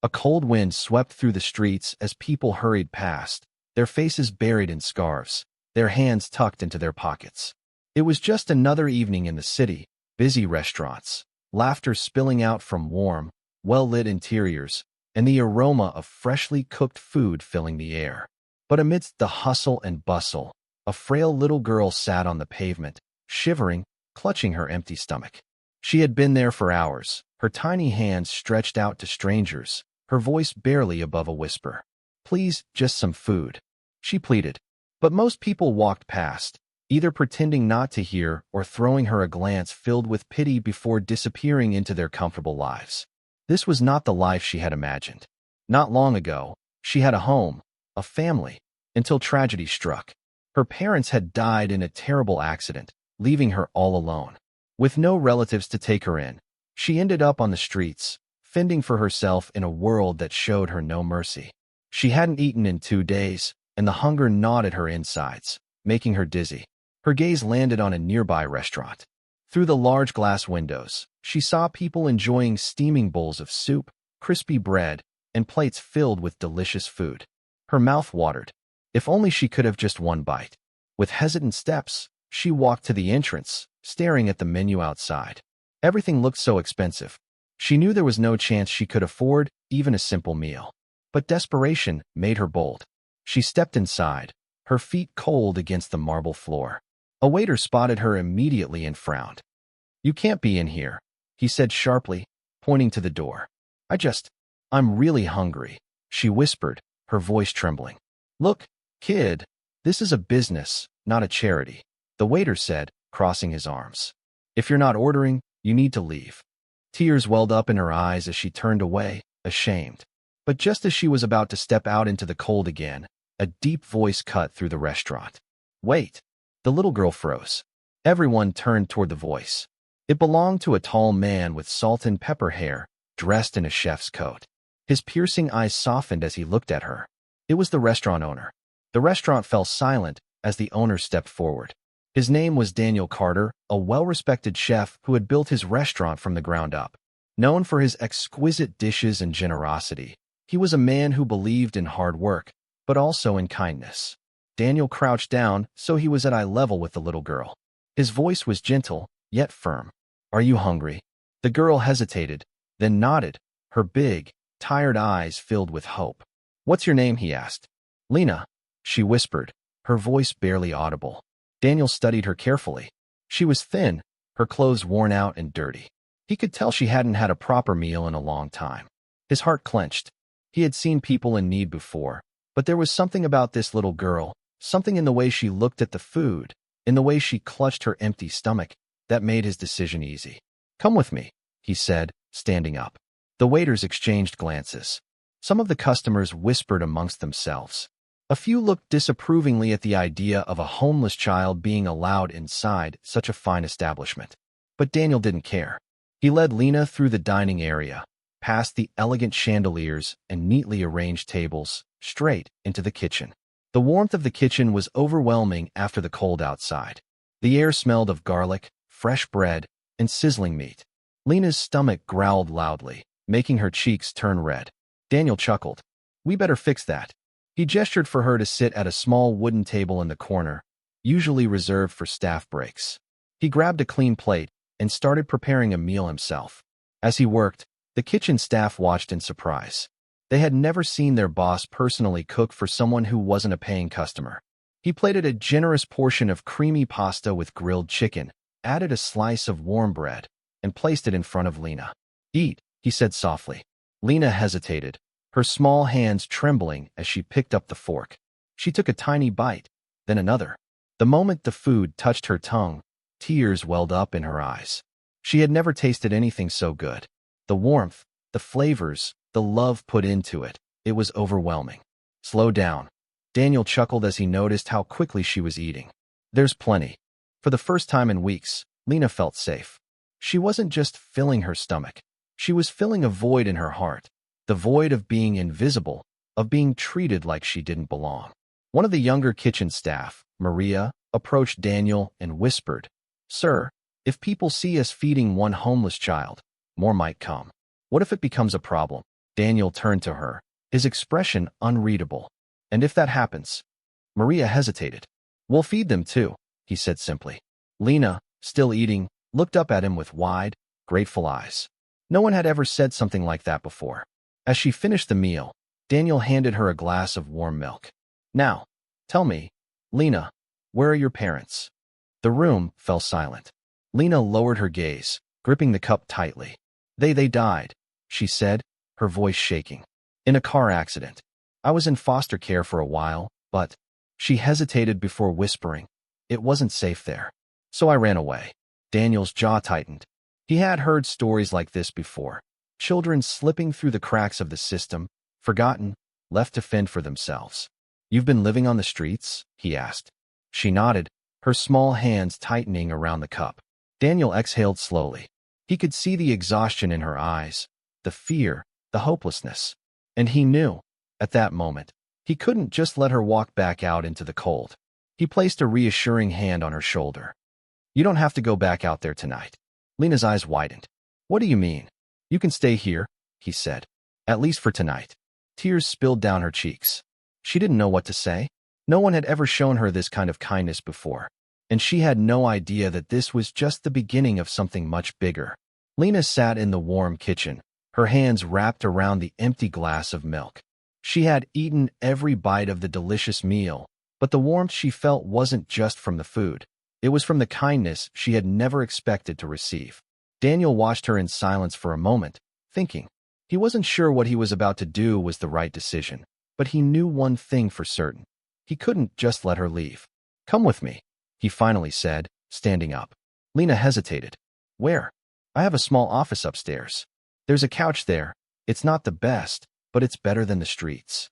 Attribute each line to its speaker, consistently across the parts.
Speaker 1: A cold wind swept through the streets as people hurried past, their faces buried in scarves, their hands tucked into their pockets. It was just another evening in the city, busy restaurants, laughter spilling out from warm, well-lit interiors, and the aroma of freshly cooked food filling the air. But amidst the hustle and bustle, a frail little girl sat on the pavement, shivering, clutching her empty stomach. She had been there for hours, her tiny hands stretched out to strangers, her voice barely above a whisper. "Please, just some food," she pleaded. But most people walked past, either pretending not to hear or throwing her a glance filled with pity before disappearing into their comfortable lives. This was not the life she had imagined. Not long ago, she had a home, a family, until tragedy struck. Her parents had died in a terrible accident, leaving her all alone. With no relatives to take her in, she ended up on the streets, fending for herself in a world that showed her no mercy. She hadn't eaten in 2 days, and the hunger gnawed at her insides, making her dizzy. Her gaze landed on a nearby restaurant. Through the large glass windows, she saw people enjoying steaming bowls of soup, crispy bread, and plates filled with delicious food. Her mouth watered. If only she could have just one bite. With hesitant steps, she walked to the entrance, staring at the menu outside. Everything looked so expensive. She knew there was no chance she could afford even a simple meal. But desperation made her bold. She stepped inside, her feet cold against the marble floor. A waiter spotted her immediately and frowned. "You can't be in here," he said sharply, pointing to the door. I'm really hungry," she whispered, her voice trembling. "Look, kid, this is a business, not a charity," the waiter said, crossing his arms. "If you're not ordering, you need to leave." Tears welled up in her eyes as she turned away, ashamed. But just as she was about to step out into the cold again, a deep voice cut through the restaurant. "Wait!" The little girl froze. Everyone turned toward the voice. It belonged to a tall man with salt and pepper hair, dressed in a chef's coat. His piercing eyes softened as he looked at her. It was the restaurant owner. The restaurant fell silent as the owner stepped forward. His name was Daniel Carter, a well-respected chef who had built his restaurant from the ground up. Known for his exquisite dishes and generosity, he was a man who believed in hard work, but also in kindness. Daniel crouched down so he was at eye level with the little girl. His voice was gentle, yet firm. "Are you hungry?" The girl hesitated, then nodded, her big, tired eyes filled with hope. "What's your name?" he asked. "Lena," she whispered, her voice barely audible. Daniel studied her carefully. She was thin, her clothes worn out and dirty. He could tell she hadn't had a proper meal in a long time. His heart clenched. He had seen people in need before, but there was something about this little girl, something in the way she looked at the food, in the way she clutched her empty stomach, that made his decision easy. "Come with me," he said, standing up. The waiters exchanged glances. Some of the customers whispered amongst themselves. A few looked disapprovingly at the idea of a homeless child being allowed inside such a fine establishment. But Daniel didn't care. He led Lena through the dining area, past the elegant chandeliers and neatly arranged tables, straight into the kitchen. The warmth of the kitchen was overwhelming after the cold outside. The air smelled of garlic, fresh bread, and sizzling meat. Lena's stomach growled loudly, making her cheeks turn red. Daniel chuckled. "We better fix that." He gestured for her to sit at a small wooden table in the corner, usually reserved for staff breaks. He grabbed a clean plate and started preparing a meal himself. As he worked, the kitchen staff watched in surprise. They had never seen their boss personally cook for someone who wasn't a paying customer. He plated a generous portion of creamy pasta with grilled chicken, added a slice of warm bread, and placed it in front of Lena. "Eat," he said softly. Lena hesitated, her small hands trembling as she picked up the fork. She took a tiny bite, then another. The moment the food touched her tongue, tears welled up in her eyes. She had never tasted anything so good. The warmth, the flavors, the love put into it, it was overwhelming. "Slow down." Daniel chuckled as he noticed how quickly she was eating. "There's plenty." For the first time in weeks, Lena felt safe. She wasn't just filling her stomach. She was filling a void in her heart, the void of being invisible, of being treated like she didn't belong. One of the younger kitchen staff, Maria, approached Daniel and whispered, "Sir, if people see us feeding one homeless child, more might come. What if it becomes a problem?" Daniel turned to her, his expression unreadable. And if that happens? Maria hesitated. We'll feed them too, he said simply. Lena, still eating, looked up at him with wide, grateful eyes. No one had ever said something like that before. As she finished the meal, Daniel handed her a glass of warm milk. Now, tell me, Lena, where are your parents? The room fell silent. Lena lowered her gaze, gripping the cup tightly. They died, she said, her voice shaking. In a car accident. I was in foster care for a while, but she hesitated before whispering. It wasn't safe there. So I ran away. Daniel's jaw tightened. He had heard stories like this before. Children slipping through the cracks of the system, forgotten, left to fend for themselves. You've been living on the streets? He asked. She nodded, her small hands tightening around the cup. Daniel exhaled slowly. He could see the exhaustion in her eyes, the fear, the hopelessness. And he knew, at that moment, he couldn't just let her walk back out into the cold. He placed a reassuring hand on her shoulder. You don't have to go back out there tonight. Lena's eyes widened. What do you mean? You can stay here, he said. At least for tonight. Tears spilled down her cheeks. She didn't know what to say. No one had ever shown her this kind of kindness before. And she had no idea that this was just the beginning of something much bigger. Lena sat in the warm kitchen, her hands wrapped around the empty glass of milk. She had eaten every bite of the delicious meal, but the warmth she felt wasn't just from the food. It was from the kindness she had never expected to receive. Daniel watched her in silence for a moment, thinking. He wasn't sure what he was about to do was the right decision, but he knew one thing for certain. He couldn't just let her leave. Come with me, he finally said, standing up. Lena hesitated. Where? I have a small office upstairs. There's a couch there. It's not the best, but it's better than the streets.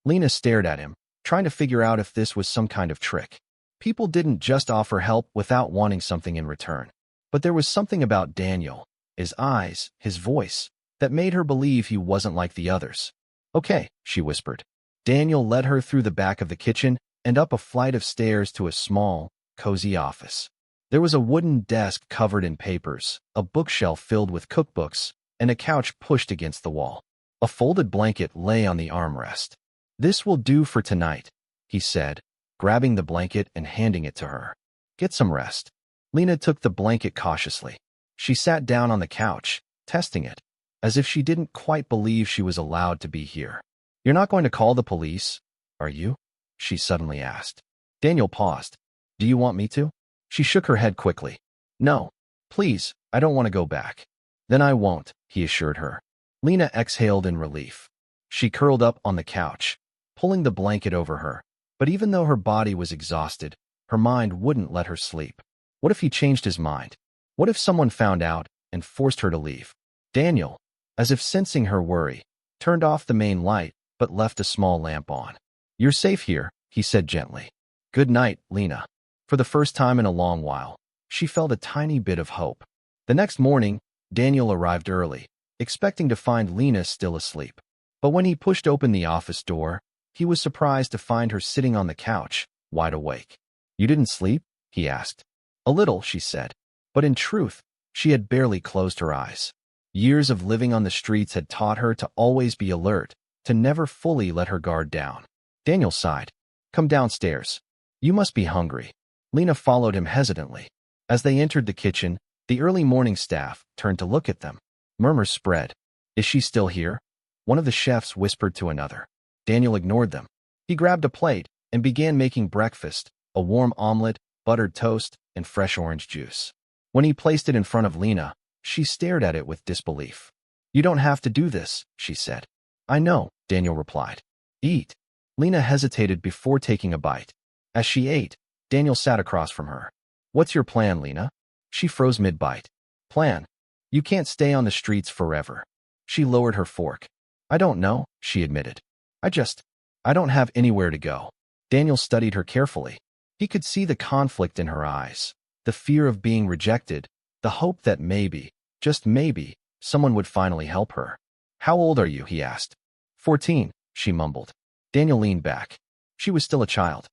Speaker 1: Lena stared at him, trying to figure out if this was some kind of trick. People didn't just offer help without wanting something in return. But there was something about Daniel, his eyes, his voice, that made her believe he wasn't like the others. Okay, she whispered. Daniel led her through the back of the kitchen and up a flight of stairs to a small, cozy office. There was a wooden desk covered in papers, a bookshelf filled with cookbooks, and a couch pushed against the wall. A folded blanket lay on the armrest. This will do for tonight, he said, grabbing the blanket and handing it to her. Get some rest. Lena took the blanket cautiously. She sat down on the couch, testing it, as if she didn't quite believe she was allowed to be here. You're not going to call the police, are you? She suddenly asked. Daniel paused. Do you want me to? She shook her head quickly. No, please, I don't want to go back. Then I won't, he assured her. Lena exhaled in relief. She curled up on the couch, pulling the blanket over her, but even though her body was exhausted, her mind wouldn't let her sleep. What if he changed his mind? What if someone found out and forced her to leave? Daniel, as if sensing her worry, turned off the main light but left a small lamp on. You're safe here, he said gently. Good night, Lena. For the first time in a long while, she felt a tiny bit of hope. The next morning, Daniel arrived early, expecting to find Lena still asleep. But when he pushed open the office door, he was surprised to find her sitting on the couch, wide awake. You didn't sleep? He asked. A little, she said. But in truth, she had barely closed her eyes. Years of living on the streets had taught her to always be alert, to never fully let her guard down. Daniel sighed. Come downstairs. You must be hungry. Lena followed him hesitantly. As they entered the kitchen, the early morning staff turned to look at them. Murmurs spread. Is she still here? One of the chefs whispered to another. Daniel ignored them. He grabbed a plate and began making breakfast, a warm omelet, buttered toast, and fresh orange juice. When he placed it in front of Lena, she stared at it with disbelief. You don't have to do this, she said. I know, Daniel replied. Eat. Lena hesitated before taking a bite. As she ate, Daniel sat across from her. What's your plan, Lena? She froze mid-bite. Plan? You can't stay on the streets forever. She lowered her fork. I don't know, she admitted. I don't have anywhere to go. Daniel studied her carefully. He could see the conflict in her eyes, the fear of being rejected, the hope that maybe, just maybe, someone would finally help her. How old are you? He asked. 14, she mumbled. Daniel leaned back. She was still a child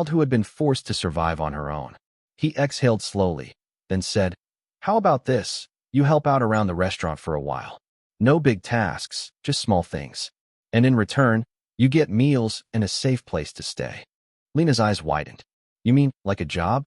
Speaker 1: who had been forced to survive on her own. He exhaled slowly, then said, How about this? You help out around the restaurant for a while. No big tasks, just small things. And in return, you get meals and a safe place to stay. Lena's eyes widened. You mean, like a job?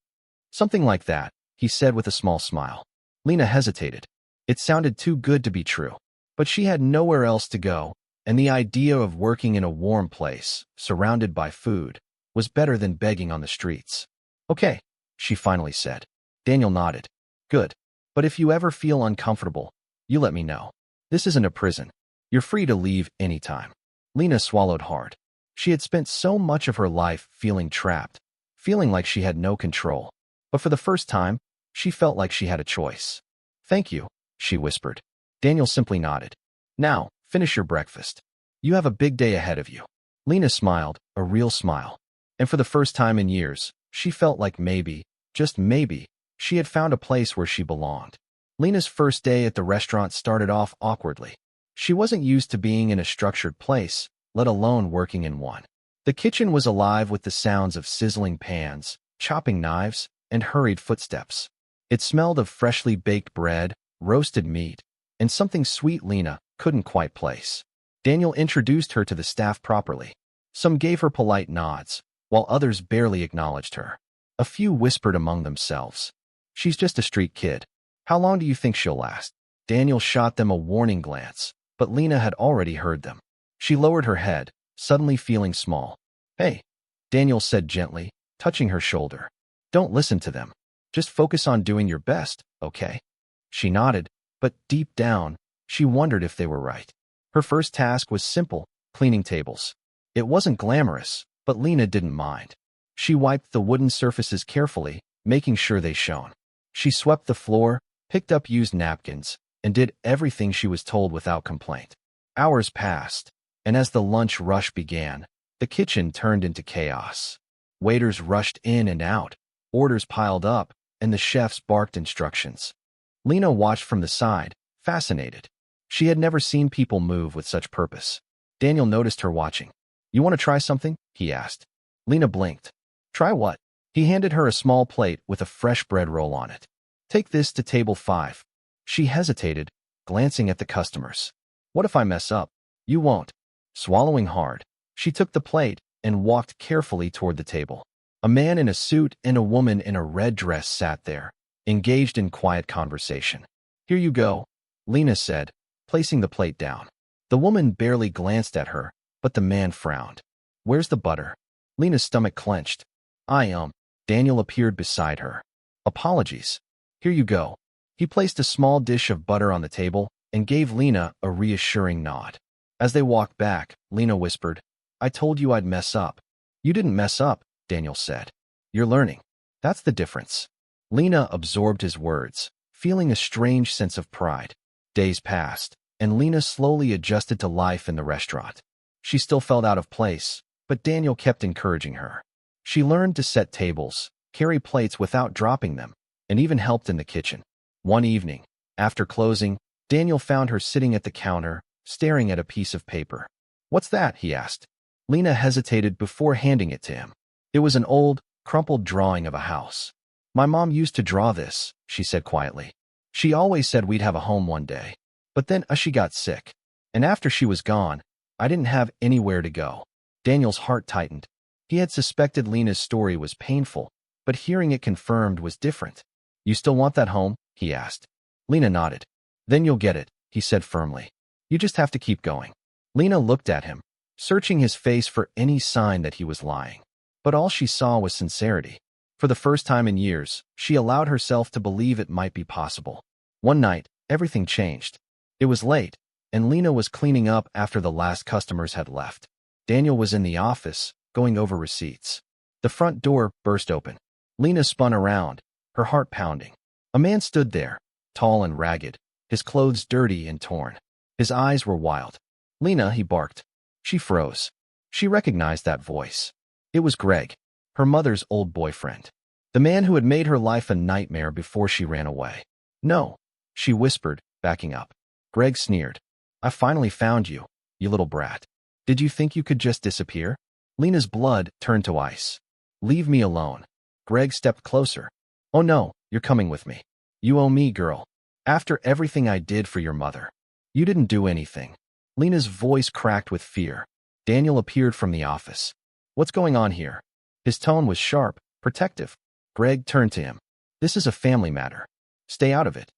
Speaker 1: Something like that, he said with a small smile. Lena hesitated. It sounded too good to be true. But she had nowhere else to go, and the idea of working in a warm place, surrounded by food, was better than begging on the streets. Okay, she finally said. Daniel nodded. Good. But if you ever feel uncomfortable, you let me know. This isn't a prison. You're free to leave anytime. Lena swallowed hard. She had spent so much of her life feeling trapped, feeling like she had no control. But for the first time, she felt like she had a choice. Thank you, she whispered. Daniel simply nodded. Now, finish your breakfast. You have a big day ahead of you. Lena smiled, a real smile. And for the first time in years, she felt like maybe, just maybe, she had found a place where she belonged. Lena's first day at the restaurant started off awkwardly. She wasn't used to being in a structured place, let alone working in one. The kitchen was alive with the sounds of sizzling pans, chopping knives, and hurried footsteps. It smelled of freshly baked bread, roasted meat, and something sweet Lena couldn't quite place. Daniel introduced her to the staff properly. Some gave her polite nods, while others barely acknowledged her. A few whispered among themselves. She's just a street kid. How long do you think she'll last? Daniel shot them a warning glance, but Lena had already heard them. She lowered her head, suddenly feeling small. Hey, Daniel said gently, touching her shoulder. Don't listen to them. Just focus on doing your best, okay? She nodded, but deep down, she wondered if they were right. Her first task was simple, cleaning tables. It wasn't glamorous, but Lena didn't mind. She wiped the wooden surfaces carefully, making sure they shone. She swept the floor, picked up used napkins, and did everything she was told without complaint. Hours passed, and as the lunch rush began, the kitchen turned into chaos. Waiters rushed in and out, orders piled up, and the chefs barked instructions. Lena watched from the side, fascinated. She had never seen people move with such purpose. Daniel noticed her watching. You want to try something? He asked. Lena blinked. Try what? He handed her a small plate with a fresh bread roll on it. Take this to table 5. She hesitated, glancing at the customers. What if I mess up? You won't. Swallowing hard, she took the plate and walked carefully toward the table. A man in a suit and a woman in a red dress sat there, engaged in quiet conversation. Here you go, Lena said, placing the plate down. The woman barely glanced at her, but the man frowned. Where's the butter? Lena's stomach clenched. Daniel appeared beside her. Apologies. Here you go. He placed a small dish of butter on the table and gave Lena a reassuring nod. As they walked back, Lena whispered, I told you I'd mess up. You didn't mess up, Daniel said. You're learning. That's the difference. Lena absorbed his words, feeling a strange sense of pride. Days passed, and Lena slowly adjusted to life in the restaurant. She still felt out of place, but Daniel kept encouraging her. She learned to set tables, carry plates without dropping them, and even helped in the kitchen. One evening, after closing, Daniel found her sitting at the counter, staring at a piece of paper. What's that? He asked. Lena hesitated before handing it to him. It was an old, crumpled drawing of a house. My mom used to draw this, she said quietly. She always said we'd have a home one day. But then she got sick. And after she was gone, I didn't have anywhere to go. Daniel's heart tightened. He had suspected Lena's story was painful, but hearing it confirmed was different. You still want that home? He asked. Lena nodded. Then you'll get it, he said firmly. You just have to keep going. Lena looked at him, searching his face for any sign that he was lying. But all she saw was sincerity. For the first time in years, she allowed herself to believe it might be possible. One night, everything changed. It was late, and Lena was cleaning up after the last customers had left. Daniel was in the office, going over receipts. The front door burst open. Lena spun around, her heart pounding. A man stood there, tall and ragged, his clothes dirty and torn. His eyes were wild. Lena, he barked. She froze. She recognized that voice. It was Greg, her mother's old boyfriend. The man who had made her life a nightmare before she ran away. No, she whispered, backing up. Greg sneered. I finally found you, you little brat. Did you think you could just disappear? Lena's blood turned to ice. Leave me alone. Greg stepped closer. Oh no, you're coming with me. You owe me, girl. After everything I did for your mother. You didn't do anything. Lena's voice cracked with fear. Daniel appeared from the office. What's going on here? His tone was sharp, protective. Greg turned to him. This is a family matter. Stay out of it.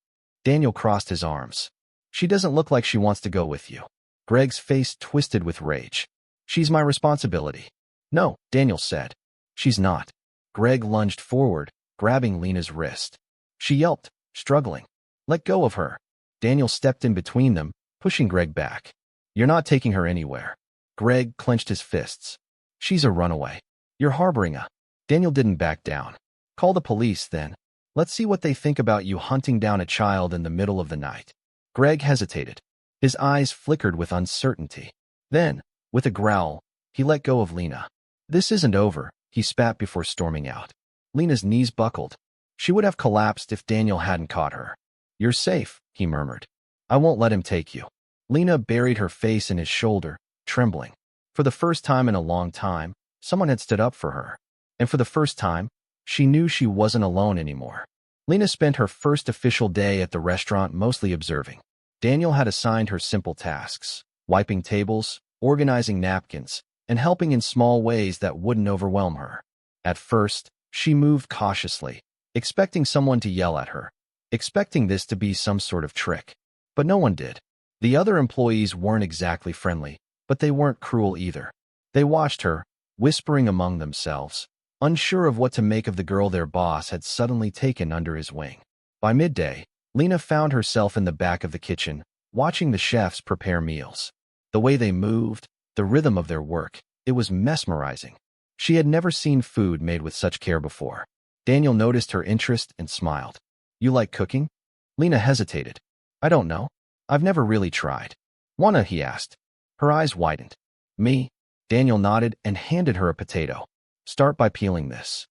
Speaker 1: Daniel crossed his arms. She doesn't look like she wants to go with you. Greg's face twisted with rage. She's my responsibility. No, Daniel said. She's not. Greg lunged forward, grabbing Lena's wrist. She yelped, struggling. Let go of her. Daniel stepped in between them, pushing Greg back. You're not taking her anywhere. Greg clenched his fists. She's a runaway. You're harboring a. Daniel didn't back down. Call the police, then. Let's see what they think about you hunting down a child in the middle of the night. Greg hesitated. His eyes flickered with uncertainty. Then, with a growl, he let go of Lena. This isn't over, he spat before storming out. Lena's knees buckled. She would have collapsed if Daniel hadn't caught her. You're safe, he murmured. I won't let him take you. Lena buried her face in his shoulder, trembling. For the first time in a long time, someone had stood up for her. And for the first time, she knew she wasn't alone anymore. Lena spent her first official day at the restaurant mostly observing. Daniel had assigned her simple tasks, wiping tables, organizing napkins, and helping in small ways that wouldn't overwhelm her. At first, she moved cautiously, expecting someone to yell at her, expecting this to be some sort of trick. But no one did. The other employees weren't exactly friendly, but they weren't cruel either. They watched her, whispering among themselves, unsure of what to make of the girl their boss had suddenly taken under his wing. By midday, Lena found herself in the back of the kitchen, watching the chefs prepare meals. The way they moved, the rhythm of their work, it was mesmerizing. She had never seen food made with such care before. Daniel noticed her interest and smiled. You like cooking? Lena hesitated. I don't know. I've never really tried. Wanna, he asked. Her eyes widened. Me? Daniel nodded and handed her a potato. Start by peeling this.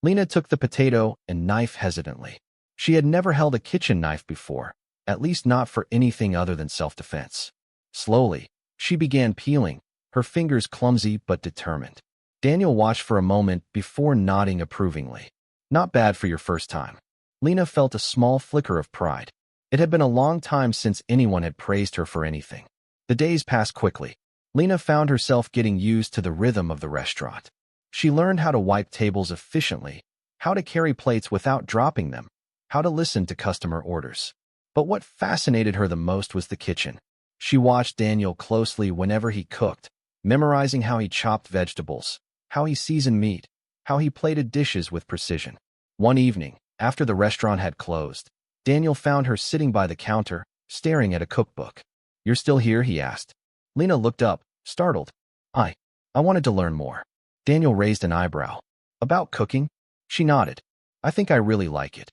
Speaker 1: Lena took the potato and knife hesitantly. She had never held a kitchen knife before, at least not for anything other than self-defense. Slowly, she began peeling, her fingers clumsy but determined. Daniel watched for a moment before nodding approvingly. Not bad for your first time. Lena felt a small flicker of pride. It had been a long time since anyone had praised her for anything. The days passed quickly. Lena found herself getting used to the rhythm of the restaurant. She learned how to wipe tables efficiently, how to carry plates without dropping them, how to listen to customer orders. But what fascinated her the most was the kitchen. She watched Daniel closely whenever he cooked, memorizing how he chopped vegetables, how he seasoned meat, how he plated dishes with precision. One evening, after the restaurant had closed, Daniel found her sitting by the counter, staring at a cookbook. You're still here? He asked. Lena looked up, startled. I wanted to learn more. Daniel raised an eyebrow. About cooking? She nodded. I think I really like it.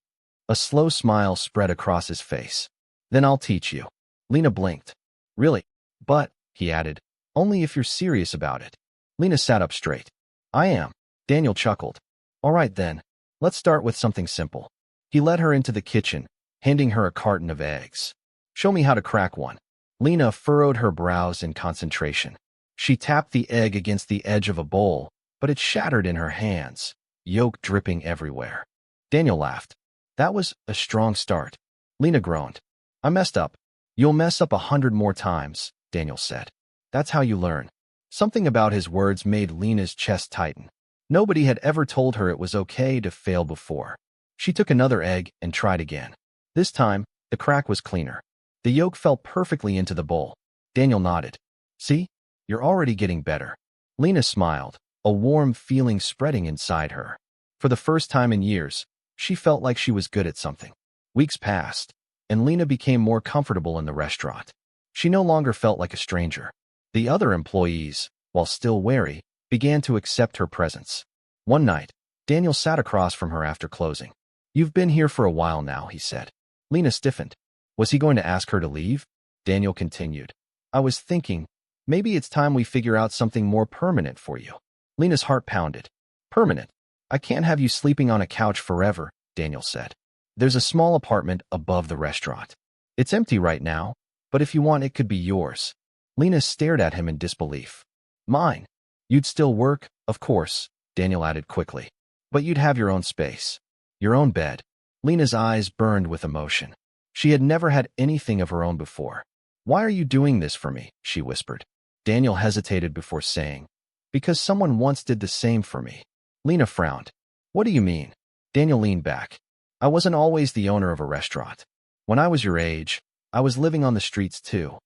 Speaker 1: A slow smile spread across his face. Then I'll teach you. Lena blinked. Really? But, he added, only if you're serious about it. Lena sat up straight. I am. Daniel chuckled. All right then, let's start with something simple. He led her into the kitchen, handing her a carton of eggs. Show me how to crack one. Lena furrowed her brows in concentration. She tapped the egg against the edge of a bowl, but it shattered in her hands, yolk dripping everywhere. Daniel laughed. That was a strong start. Lena groaned. I messed up. You'll mess up 100 more times, Daniel said. That's how you learn. Something about his words made Lena's chest tighten. Nobody had ever told her it was okay to fail before. She took another egg and tried again. This time, the crack was cleaner. The yolk fell perfectly into the bowl. Daniel nodded. See? You're already getting better. Lena smiled, a warm feeling spreading inside her. For the first time in years, she felt like she was good at something. Weeks passed, and Lena became more comfortable in the restaurant. She no longer felt like a stranger. The other employees, while still wary, began to accept her presence. One night, Daniel sat across from her after closing. You've been here for a while now, he said. Lena stiffened. Was he going to ask her to leave? Daniel continued. I was thinking, maybe it's time we figure out something more permanent for you. Lena's heart pounded. Permanent? I can't have you sleeping on a couch forever, Daniel said. There's a small apartment above the restaurant. It's empty right now, but if you want, it could be yours. Lena stared at him in disbelief. Mine? You'd still work, of course, Daniel added quickly. But you'd have your own space. Your own bed. Lena's eyes burned with emotion. She had never had anything of her own before. Why are you doing this for me? She whispered. Daniel hesitated before saying, because someone once did the same for me. Lena frowned. What do you mean? Daniel leaned back. I wasn't always the owner of a restaurant. When I was your age, I was living on the streets too.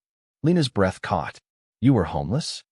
Speaker 1: Lena's breath caught. You were homeless?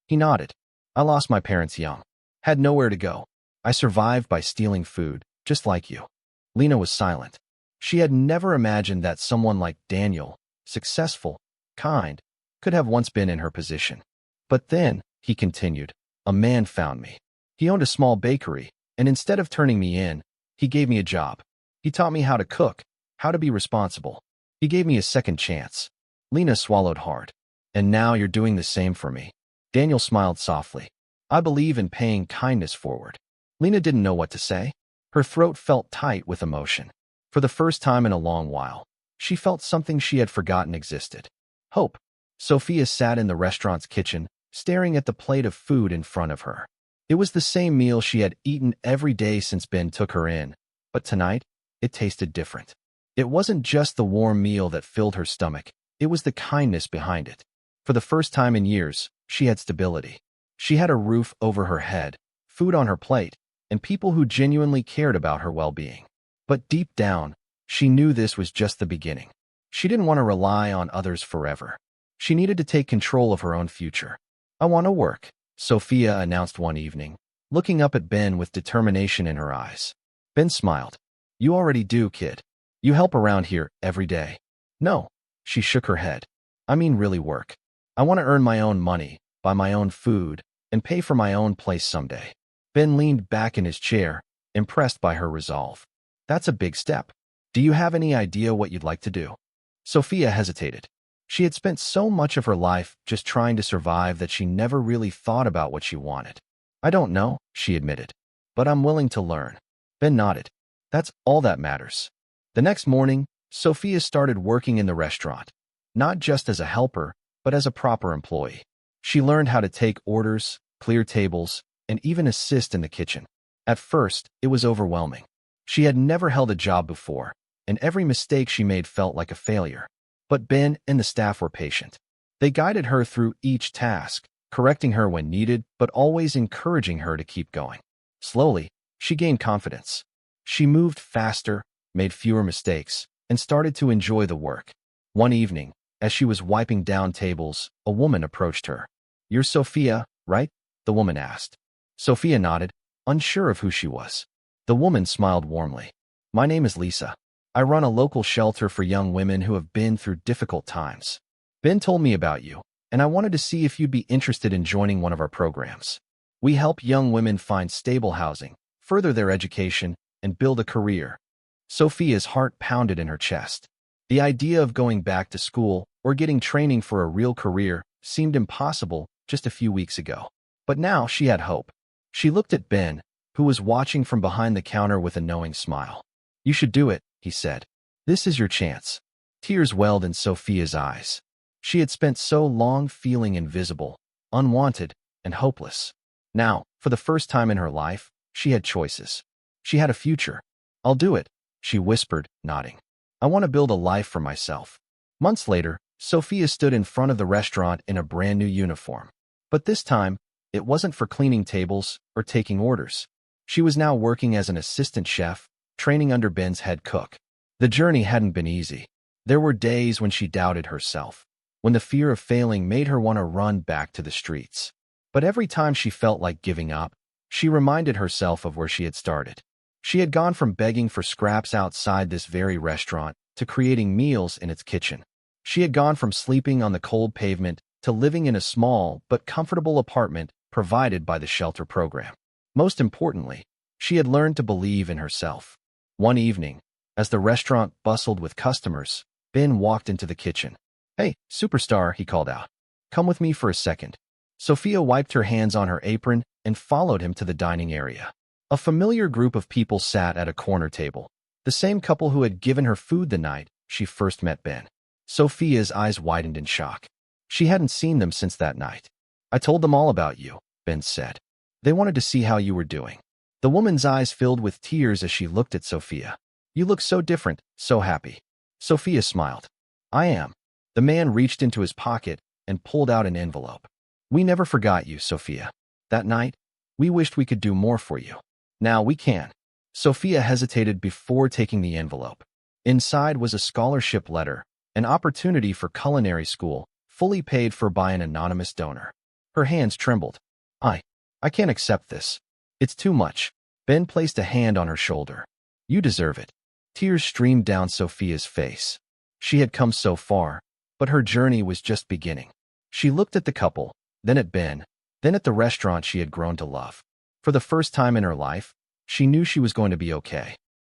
Speaker 1: He nodded. I lost my parents young. Had nowhere to go. I survived by stealing food, just like you. Lena was silent. She had never imagined that someone like Daniel, successful, kind, could have once been in her position. But then, he continued, a man found me. He owned a small bakery, and instead of turning me in, he gave me a job. He taught me how to cook, how to be responsible. He gave me a second chance. Lena swallowed hard. And now you're doing the same for me. Daniel smiled softly. I believe in paying kindness forward. Lena didn't know what to say. Her throat felt tight with emotion. For the first time in a long while, she felt something she had forgotten existed. Hope. Sophia sat in the restaurant's kitchen, staring at the plate of food in front of her. It was the same meal she had eaten every day since Ben took her in, but tonight, it tasted different. It wasn't just the warm meal that filled her stomach, it was the kindness behind it. For the first time in years, she had stability. She had a roof over her head, food on her plate, and people who genuinely cared about her well-being. But deep down, she knew this was just the beginning. She didn't want to rely on others forever. She needed to take control of her own future. I want to work, Sophia announced one evening, looking up at Ben with determination in her eyes. Ben smiled. You already do, kid. You help around here every day. No, she shook her head. I mean really work. I want to earn my own money, buy my own food, and pay for my own place someday. Ben leaned back in his chair, impressed by her resolve. That's a big step. Do you have any idea what you'd like to do? Sophia hesitated. She had spent so much of her life just trying to survive that she never really thought about what she wanted. I don't know, she admitted, but I'm willing to learn. Ben nodded. That's all that matters. The next morning, Sophia started working in the restaurant, not just as a helper, but as a proper employee. She learned how to take orders, clear tables, and even assist in the kitchen. At first, it was overwhelming. She had never held a job before, and every mistake she made felt like a failure. But Ben and the staff were patient. They guided her through each task, correcting her when needed, but always encouraging her to keep going. Slowly, she gained confidence. She moved faster, made fewer mistakes, and started to enjoy the work. One evening, as she was wiping down tables, a woman approached her. You're Sophia, right? The woman asked. Sophia nodded, unsure of who she was. The woman smiled warmly. My name is Lisa. I run a local shelter for young women who have been through difficult times. Ben told me about you, and I wanted to see if you'd be interested in joining one of our programs. We help young women find stable housing, further their education, and build a career. Sophia's heart pounded in her chest. The idea of going back to school or getting training for a real career seemed impossible just a few weeks ago. But now she had hope. She looked at Ben, who was watching from behind the counter with a knowing smile. You should do it, he said. This is your chance. Tears welled in Sophia's eyes. She had spent so long feeling invisible, unwanted, and hopeless. Now, for the first time in her life, she had choices. She had a future. I'll do it, she whispered, nodding. I want to build a life for myself. Months later, Sophia stood in front of the restaurant in a brand new uniform. But this time, it wasn't for cleaning tables or taking orders. She was now working as an assistant chef, training under Ben's head cook. The journey hadn't been easy. There were days when she doubted herself, when the fear of failing made her want to run back to the streets. But every time she felt like giving up, she reminded herself of where she had started. She had gone from begging for scraps outside this very restaurant to creating meals in its kitchen. She had gone from sleeping on the cold pavement to living in a small but comfortable apartment provided by the shelter program. Most importantly, she had learned to believe in herself. One evening, as the restaurant bustled with customers, Ben walked into the kitchen. Hey, superstar, he called out. Come with me for a second. Sophia wiped her hands on her apron and followed him to the dining area. A familiar group of people sat at a corner table, the same couple who had given her food the night she first met Ben. Sophia's eyes widened in shock. She hadn't seen them since that night. I told them all about you, Ben said. They wanted to see how you were doing. The woman's eyes filled with tears as she looked at Sophia. You look so different, so happy. Sophia smiled. I am. The man reached into his pocket and pulled out an envelope. "We never forgot you, Sophia. That night, we wished we could do more for you. Now we can." Sophia hesitated before taking the envelope. Inside was a scholarship letter, an opportunity for culinary school, fully paid for by an anonymous donor. Her hands trembled. I can't accept this. It's too much." Ben placed a hand on her shoulder. "You deserve it." Tears streamed down Sophia's face. She had come so far, but her journey was just beginning. She looked at the couple, then at Ben, then at the restaurant she had grown to love. For the first time in her life, she knew she was going to be okay.